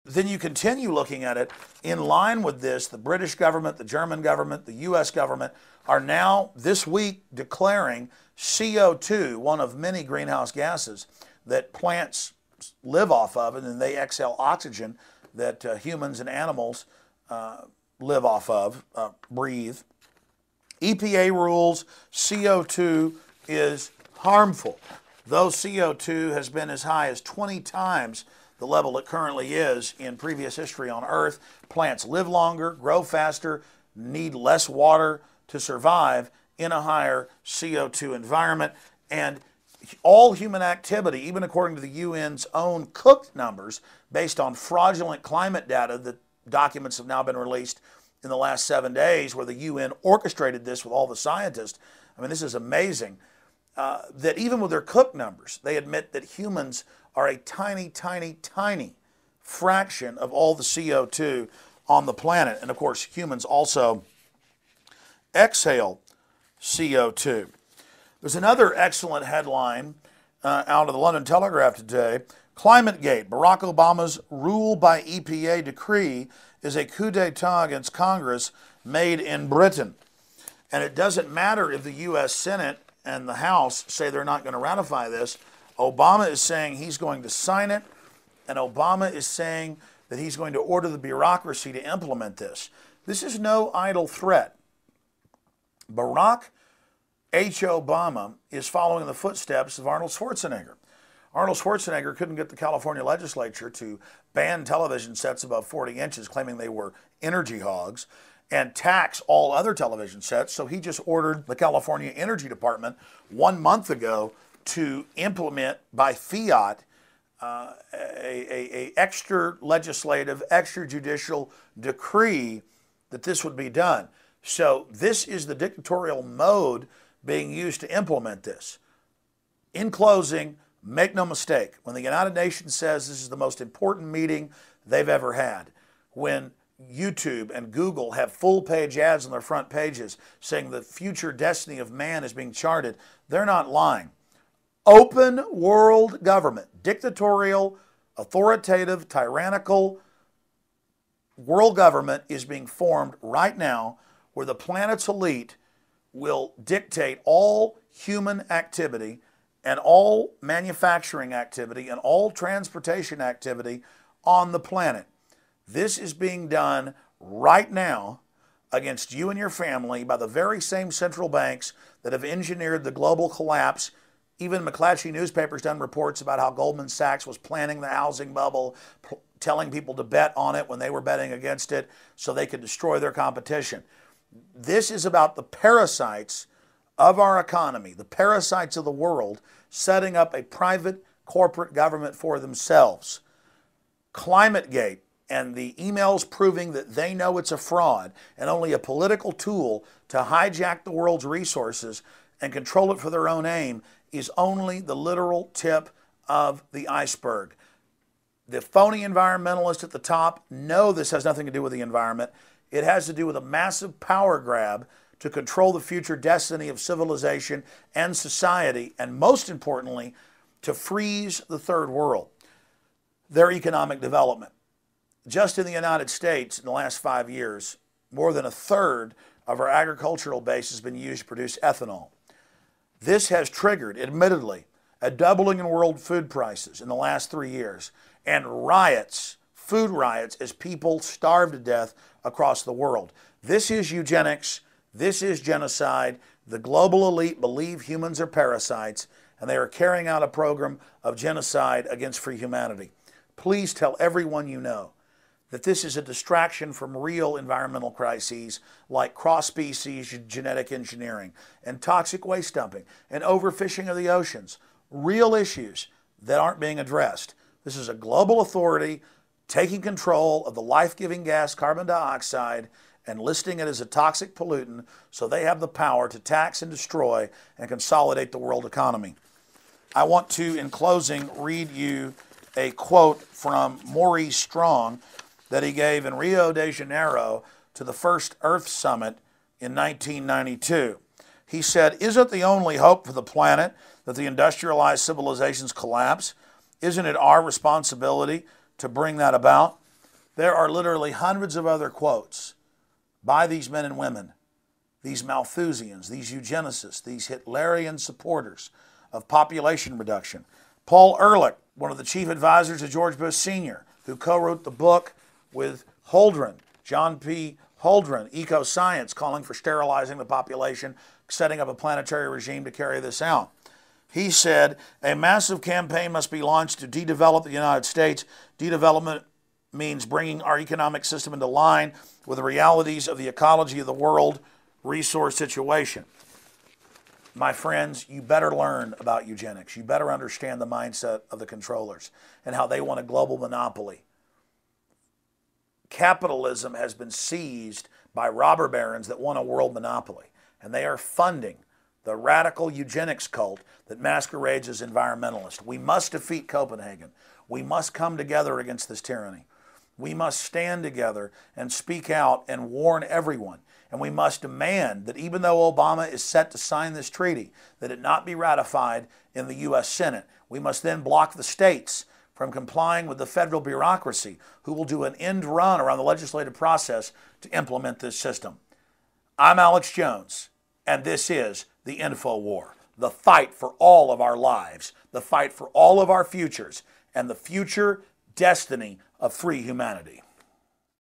Then you continue looking at it. In line with this, the British government, the German government, the U.S. government are now this week declaring CO2, one of many greenhouse gases that plants live off of, and then they exhale oxygen that humans and animals live off of, breathe. EPA rules CO2 is harmful. Though CO2 has been as high as 20 times the level it currently is in previous history on Earth, plants live longer, grow faster, need less water to survive in a higher CO2 environment. And all human activity, even according to the UN's own cooked numbers, based on fraudulent climate data, that documents have now been released in the last 7 days where the UN orchestrated this with all the scientists. I mean, this is amazing. That even with their cooked numbers, they admit that humans are a tiny, tiny, tiny fraction of all the CO2 on the planet. And of course, humans also exhale CO2. There's another excellent headline out of the London Telegraph today. ClimateGate, Barack Obama's rule by EPA decree is a coup d'etat against Congress made in Britain. And it doesn't matter if the U.S. Senate and the House say they're not going to ratify this. Obama is saying he's going to sign it, and Obama is saying that he's going to order the bureaucracy to implement this. This is no idle threat. Barack H. Obama is following in the footsteps of Arnold Schwarzenegger. Arnold Schwarzenegger couldn't get the California legislature to ban television sets above 40 inches, claiming they were energy hogs, and tax all other television sets. So he just ordered the California Energy Department 1 month ago to implement by fiat a extra legislative, extrajudicial decree that this would be done. So this is the dictatorial mode being used to implement this. In closing, make no mistake, when the United Nations says this is the most important meeting they've ever had, when YouTube and Google have full-page ads on their front pages saying the future destiny of man is being charted, they're not lying. Open world government, dictatorial, authoritative, tyrannical world government is being formed right now, where the planet's elite will dictate all human activity and all manufacturing activity and all transportation activity on the planet. This is being done right now against you and your family by the very same central banks that have engineered the global collapse. Even McClatchy newspaper's done reports about how Goldman Sachs was planning the housing bubble, telling people to bet on it when they were betting against it so they could destroy their competition. This is about the parasites of our economy, the parasites of the world, setting up a private corporate government for themselves. ClimateGate and the emails proving that they know it's a fraud and only a political tool to hijack the world's resources and control it for their own aim is only the literal tip of the iceberg. The phony environmentalists at the top know this has nothing to do with the environment. It has to do with a massive power grab to control the future destiny of civilization and society, and most importantly, to freeze the third world, their economic development. Just in the United States, in the last 5 years, more than a third of our agricultural base has been used to produce ethanol. This has triggered, admittedly, a doubling in world food prices in the last 3 years, and riots, food riots, as people starve to death across the world. This is eugenics. This is genocide. The global elite believe humans are parasites, and they are carrying out a program of genocide against free humanity. Please tell everyone you know that this is a distraction from real environmental crises like cross-species genetic engineering and toxic waste dumping and overfishing of the oceans, real issues that aren't being addressed. This is a global authority taking control of the life-giving gas carbon dioxide and listing it as a toxic pollutant so they have the power to tax and destroy and consolidate the world economy. I want to, in closing, read you a quote from Maurice Strong that he gave in Rio de Janeiro to the first Earth Summit in 1992. He said, "Isn't the only hope for the planet that the industrialized civilizations collapse? Isn't it our responsibility to bring that about?" There are literally hundreds of other quotes by these men and women, these Malthusians, these eugenicists, these Hitlerian supporters of population reduction. Paul Ehrlich, one of the chief advisors of George Bush Sr., who co-wrote the book with Holdren, John P. Holdren, Eco-Science, calling for sterilizing the population, setting up a planetary regime to carry this out. He said, a massive campaign must be launched to de-develop the United States. De-development means bringing our economic system into line with the realities of the ecology of the world resource situation. My friends, you better learn about eugenics. You better understand the mindset of the controllers and how they want a global monopoly. Capitalism has been seized by robber barons that want a world monopoly, and they are funding the radical eugenics cult that masquerades as environmentalist. We must defeat Copenhagen. We must come together against this tyranny. We must stand together and speak out and warn everyone. And we must demand that even though Obama is set to sign this treaty, that it not be ratified in the U.S. Senate. We must then block the states from complying with the federal bureaucracy, who will do an end run around the legislative process to implement this system. I'm Alex Jones, and this is the Info War, the fight for all of our lives, the fight for all of our futures, and the future destiny of free humanity.